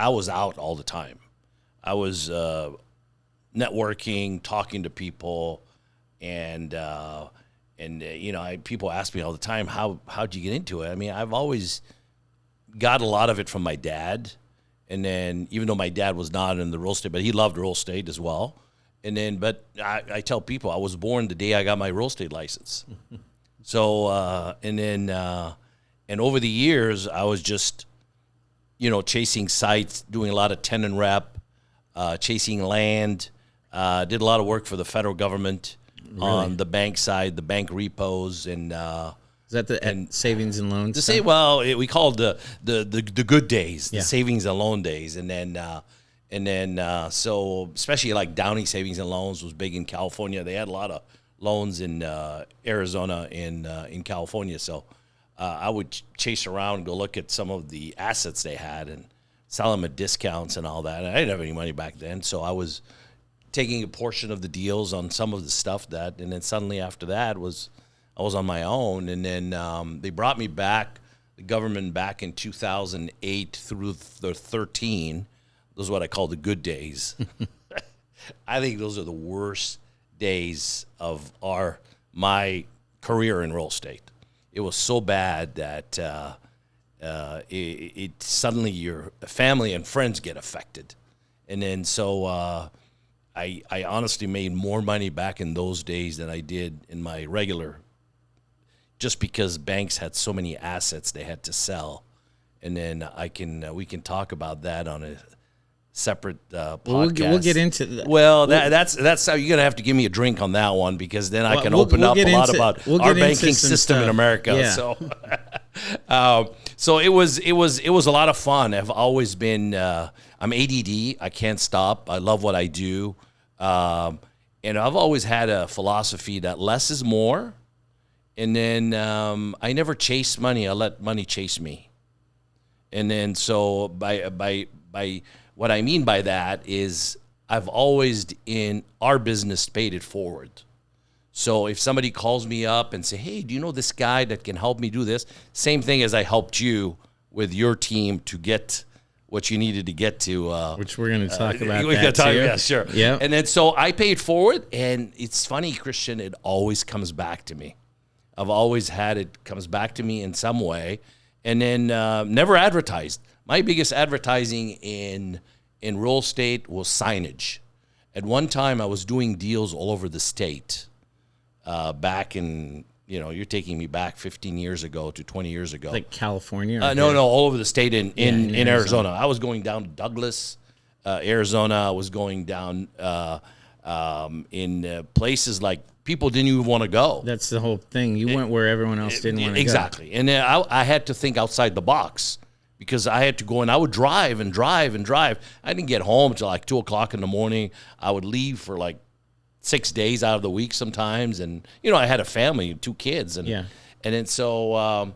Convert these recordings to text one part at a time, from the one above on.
I was out all the time. I was networking, talking to people, and people ask me all the time, how'd you get into it? I mean, I've always got a lot of it from my dad, and then even though my dad was not in the real estate, but he loved real estate as well. And then, but I tell people I was born the day I got my real estate license. So and over the years I was just chasing sites, doing a lot of tenant rep, chasing land. Did a lot of work for the federal government on the bank side, the bank repos, and is that the savings and loans? We called the good days, the savings and loan days, and then so especially like Downey Savings and Loans was big in California. They had a lot of loans in Arizona and in California, so I would chase around and go look at some of the assets they had and sell them at discounts and all that. And I didn't have any money back then, so I was taking a portion of the deals on some of the stuff and then suddenly after that I was on my own. And then they brought me back, the government back in 2008 through 13. Those are what I call the good days. I think those are the worst days of my career in real estate. It was so bad that it suddenly your family and friends get affected. And then so I honestly made more money back in those days than I did in my regular, just because banks had so many assets they had to sell. And then we can talk about that on a separate podcast. We'll get into that. Well, that's how you're gonna have to give me a drink on that one, because then I can open up a lot about our banking system in America. Yeah. So it was a lot of fun. I've always been I'm ADD. I can't stop. I love what I do, and I've always had a philosophy that less is more. And then I never chase money. I let money chase me. And then so by what I mean by that is I've always in our business paid it forward. So if somebody calls me up and say, hey, do you know this guy that can help me do this? Same thing as I helped you with your team to get what you needed to get to. Which we're going to talk about Yeah, sure. Yeah. And then so I paid forward, and it's funny, Christian, it always comes back to me. I've always had it comes back to me in some way. And then never advertised. My biggest advertising in real estate was signage. At one time, I was doing deals all over the state. Back in, you're taking me back 15 years ago to 20 years ago. Like California? No, all over the state in Arizona. I was going down to Douglas, Arizona. I was going down in places like people didn't even want to go. That's the whole thing. You went where everyone else didn't want to go. Exactly. And then I had to think outside the box, because I had to go, and I would drive and drive and drive. I didn't get home until like 2 o'clock in the morning. I would leave for like 6 days out of the week sometimes. And, I had a family, 2 kids. And then so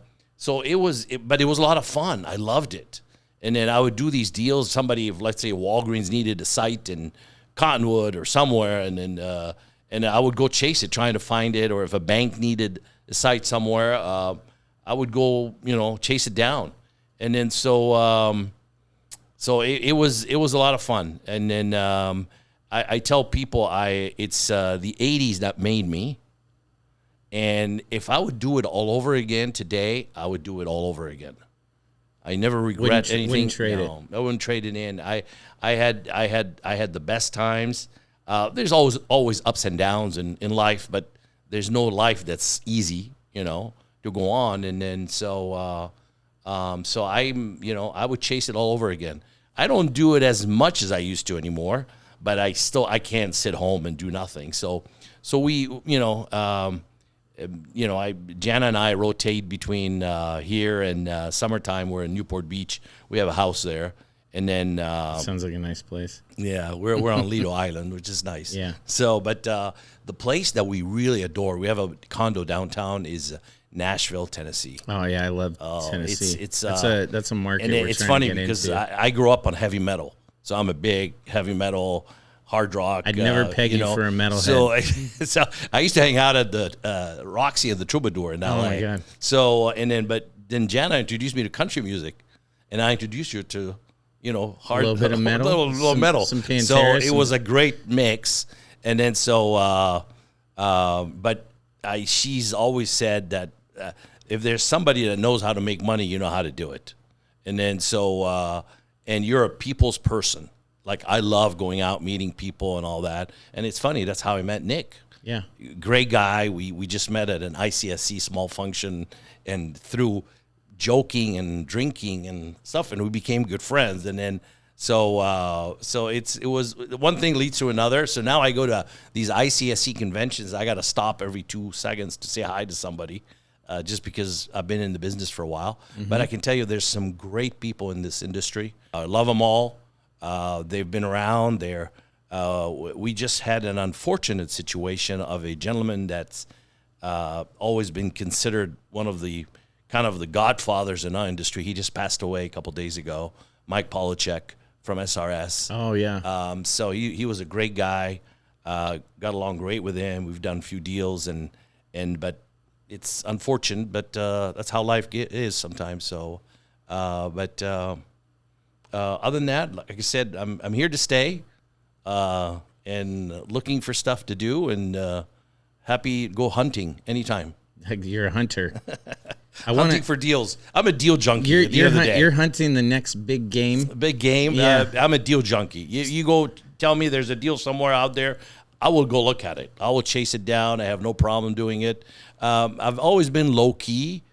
it was a lot of fun. I loved it. And then I would do these deals. Somebody, if let's say Walgreens needed a site in Cottonwood or somewhere, and then and I would go chase it, trying to find it. Or if a bank needed a site somewhere, I would go, chase it down. And then so it was a lot of fun. And then I tell people it's the 80s that made me. And if I would do it all over again today, I would do it all over again. I never regret anything. Wouldn't trade it. I wouldn't trade it in. I had the best times. There's always ups and downs in life, but there's no life that's easy, to go on. And then so I would chase it all over again. I don't do it as much as I used to anymore, but I can't sit home and do nothing. So we, Jana and I rotate between here and summertime. We're in Newport Beach. We have a house there. And then sounds like a nice place. Yeah, we're on Lido Island, which is nice. Yeah. So, but the place that we really adore, we have a condo downtown, is Nashville, Tennessee. Oh yeah, I love Tennessee. It's that's a market. And it's funny because I grew up on heavy metal, so I'm a big heavy metal, hard rock. I'd never peg you for a metalhead. So I used to hang out at the Roxy and the Troubadour in LA. Oh my God. So but then Jana introduced me to country music, and I introduced her to hard, a little bit of metal, little metal. Some Pantera, so it was a great mix. And then she's always said that if there's somebody that knows how to make money, you know how to do it. And then and you're a people's person. Like, I love going out, meeting people and all that. And it's funny, that's how I met Nick. Yeah. Great guy. We just met at an ICSC small function, and through joking and drinking and stuff, and we became good friends. And then so it was one thing leads to another. So now I go to these ICSC conventions. I got to stop every 2 seconds to say hi to somebody, just because I've been in the business for a while. Mm-hmm. But I can tell you there's some great people in this industry. I love them all. They've been around. We just had an unfortunate situation of a gentleman that's always been considered one of the kind of the godfathers in our industry. He just passed away a couple days ago, Mike Polachek from SRS. Oh, yeah. So he was a great guy. Got along great with him. We've done a few deals, but it's unfortunate, but that's how life is sometimes. So, other than that, like I said, I'm here to stay, and looking for stuff to do, and happy to go hunting anytime. You're a hunter. Hunting for deals. I'm a deal junkie. You're hunting the next big game. Big game. Yeah. I'm a deal junkie. You go tell me there's a deal somewhere out there, I will go look at it. I will chase it down. I have no problem doing it. I've always been low key.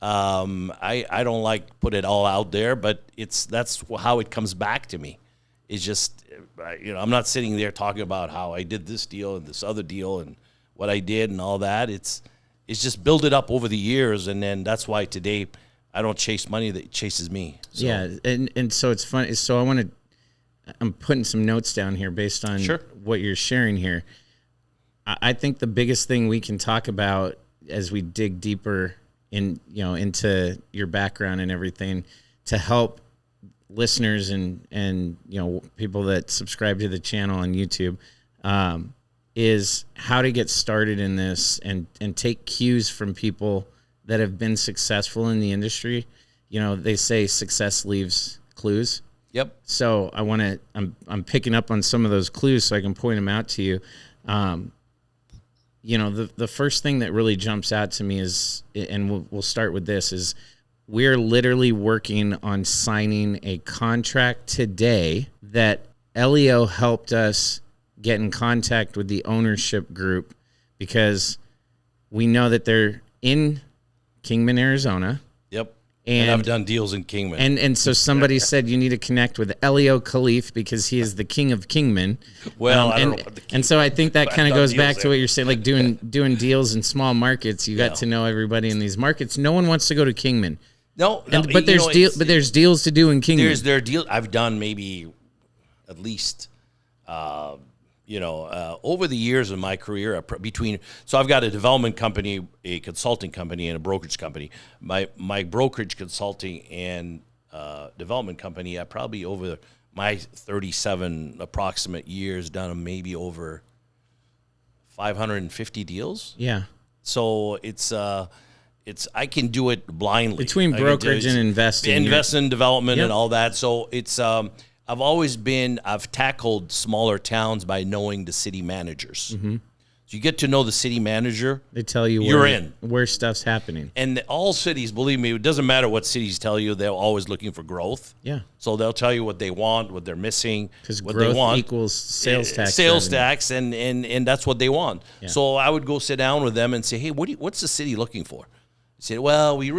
I don't like put it all out there, but that's how it comes back to me. It's just, I'm not sitting there talking about how I did this deal and this other deal and what I did and all that. It's just build it up over the years, and then that's why today I don't chase money, that chases me. So. Yeah, and so it's funny. So I'm putting some notes down here based on what you're sharing here. I think the biggest thing we can talk about as we dig deeper into your background and everything, to help listeners and people that subscribe to the channel on YouTube, is how to get started in this and take cues from people that have been successful in the industry. They say success leaves clues. Yep. So I'm picking up on some of those clues so I can point them out to you. The first thing that really jumps out to me is, and we'll start with this, is we're literally working on signing a contract today that Elio helped us get in contact with the ownership group, because we know that they're in Kingman, Arizona. Yep. And I've done deals in Kingman. And so somebody said you need to connect with Elio Khalife because he is the king of Kingman. Well, I don't know about the king. And so I think that kind of goes back to what you're saying, like doing deals in small markets. You got to know everybody in these markets. No one wants to go to Kingman. No, but there's deals to do in Kingman. There are deals. I've done maybe at least over the years of my career, so I've got a development company, a consulting company, and a brokerage company. My brokerage, consulting, and development company, I probably over my 37 approximate years done maybe over 550 deals. Yeah. So it's I can do it blindly. Between brokerage and investing. Invest in development and all that. So it's I've tackled smaller towns by knowing the city managers. Mm-hmm. So you get to know the city manager. They tell you where stuff's happening. And all cities, believe me, it doesn't matter what cities tell you, they're always looking for growth. Yeah. So they'll tell you what they want, what they're missing, what growth they want. Equals sales tax. Sales tax, and that's what they want. Yeah. So I would go sit down with them and say, hey, what's the city looking for? Said, well, we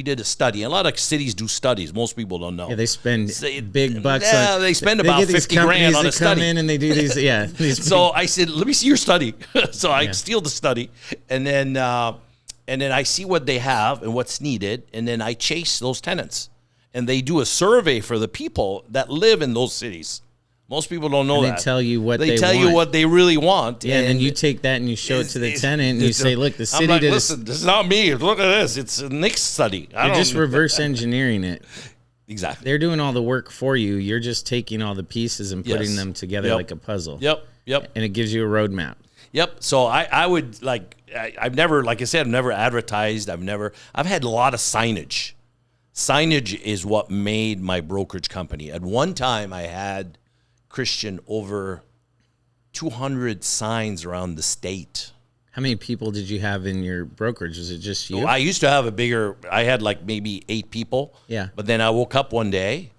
did a study. A lot of cities do studies. Most people don't know. Yeah, they spend big bucks. Yeah, they spend about 50 grand on a study. Come in and they do these. Yeah. So I said, let me see your study. So I steal the study, and then I see what they have and what's needed, and then I chase those tenants, and they do a survey for the people that live in those cities. Most people don't know that. They tell you what they tell want. You what they really want. Yeah, and then you take that and you show it to the tenant and you say, look, the city did listen, this is not me. Look at this. It's a Nick's study. You're just reverse engineering it. Exactly. They're doing all the work for you. You're just taking all the pieces and putting them together like a puzzle. Yep. And it gives you a roadmap. Yep. So I would I've never, like I said, I've never advertised. I've had a lot of signage. Signage is what made my brokerage company. At one time, I had, Christian, over 200 signs around the state. How many people did you have in your brokerage? Was it just you? I used to have I had like maybe 8 people. Yeah. But then I woke up one day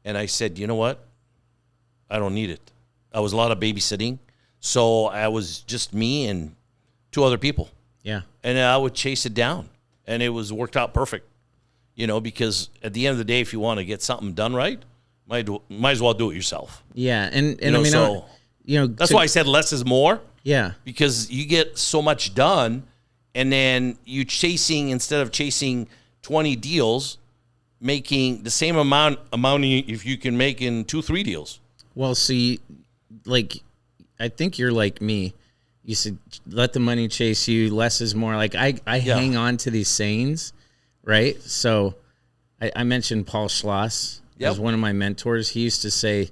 and I said, you know what? I don't need it. I was a lot of babysitting. So I was just me and 2 other people. Yeah. And I would chase it down. And it worked out perfect. Because at the end of the day, if you want to get something done right, might as well do it yourself. Yeah. And I mean, so that's why I said less is more. Yeah. Because you get so much done, and then instead of chasing 20 deals, making the same amount if you can make in 2-3 deals. Well, see, like, I think you're like me. You said, let the money chase you, less is more. Like, I hang on to these sayings, right? So I mentioned Paul Schloss as one of my mentors. He used to say,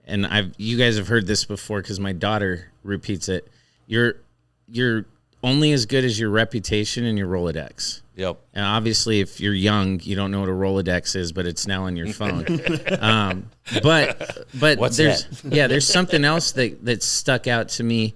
and you guys have heard this before because my daughter repeats it, you're only as good as your reputation and your Rolodex. Yep. And obviously, if you're young, you don't know what a Rolodex is, but it's now on your phone. But there's something else that stuck out to me,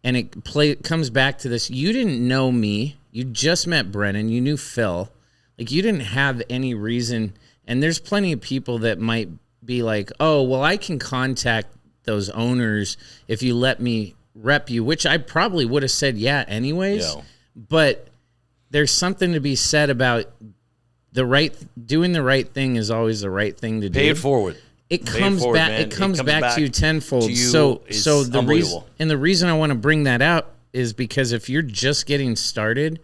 and it comes back to this. You didn't know me. You just met Brennan. You knew Phil. Like, you didn't have any reason. And there's plenty of people that might be like, oh, well, I can contact those owners if you let me rep you, which I probably would have said yeah anyways. Yeah. But there's something to be said about doing the right thing is always the right thing to do. Pay it forward. It comes back to you tenfold. So the reason I want to bring that out is because if you're just getting started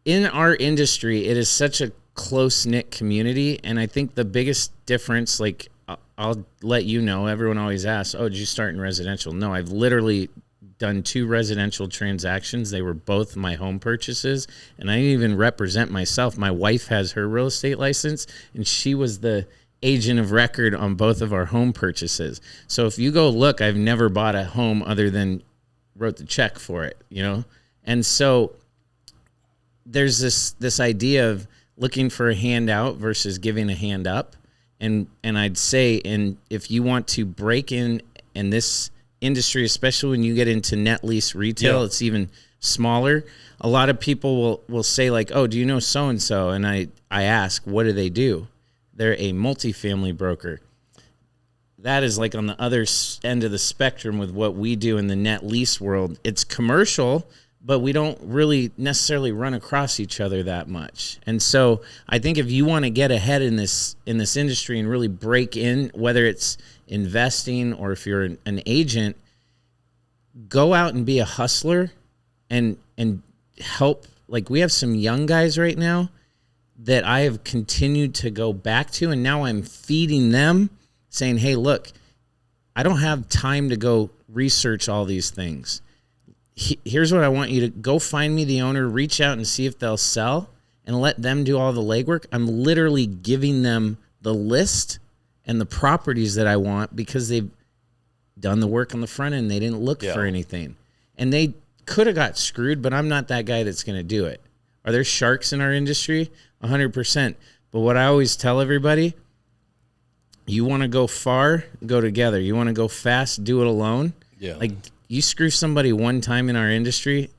in our industry, it is such a close-knit community. And I think the biggest difference, like, I'll let you know, everyone always asks, oh, did you start in residential? No, I've literally done 2 residential transactions. They were both my home purchases, and I didn't even represent myself. My wife has her real estate license, and she was the agent of record on both of our home purchases. So if you go look, I've never bought a home other than wrote the check for it, And so there's this idea of looking for a handout versus giving a hand up. And I'd say, if you want to break in this industry, especially when you get into net lease retail, it's even smaller. A lot of people will say, like, oh, do you know so-and-so? And I ask, what do they do? They're a multifamily broker. That is like on the other end of the spectrum with what we do in the net lease world. It's commercial, but we don't really necessarily run across each other that much. And so I think if you want to get ahead in this industry and really break in, whether it's investing or if you're an agent, go out and be a hustler and help. Like, we have some young guys right now that I have continued to go back to, and now I'm feeding them, saying, hey, look, I don't have time to go research all these things. Here's what I want you to go find me the owner, reach out and see if they'll sell, and let them do all the legwork. I'm literally giving them the list and the properties that I want because they've done the work on the front end. They didn't look for anything. And they could have got screwed, but I'm not that guy that's going to do it. Are there sharks in our industry? 100%. But what I always tell everybody, you want to go far, go together. You want to go fast, do it alone. Yeah. Like, you screw somebody one time in our industry,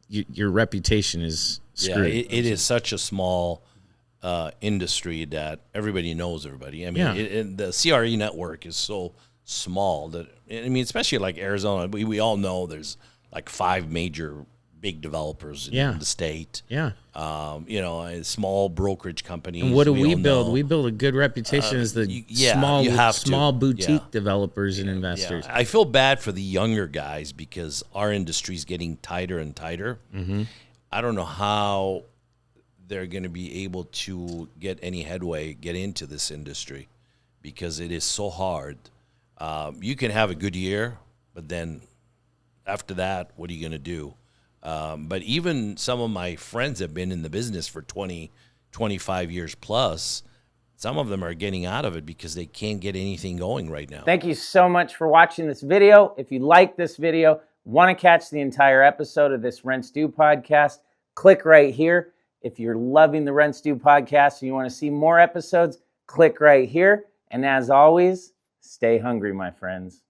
your reputation is screwed. Yeah, it is such a small industry that everybody knows everybody. I mean, the CRE network is so small that, I mean, especially like Arizona, we all know there's like 5 major big developers in the state. Yeah. A small brokerage company. And what do we build? We build a good reputation as the small boutique developers and investors. Yeah. I feel bad for the younger guys because our industry is getting tighter and tighter. Mm-hmm. I don't know how they're going to be able to get any headway, get into this industry because it is so hard. You can have a good year, but then after that, what are you going to do? But even some of my friends have been in the business for 20, 25 years plus. Some of them are getting out of it because they can't get anything going right now. Thank you so much for watching this video. If you like this video, want to catch the entire episode of this Rents Due podcast, click right here. If you're loving the Rent Stew podcast and you want to see more episodes, click right here. And as always, stay hungry, my friends.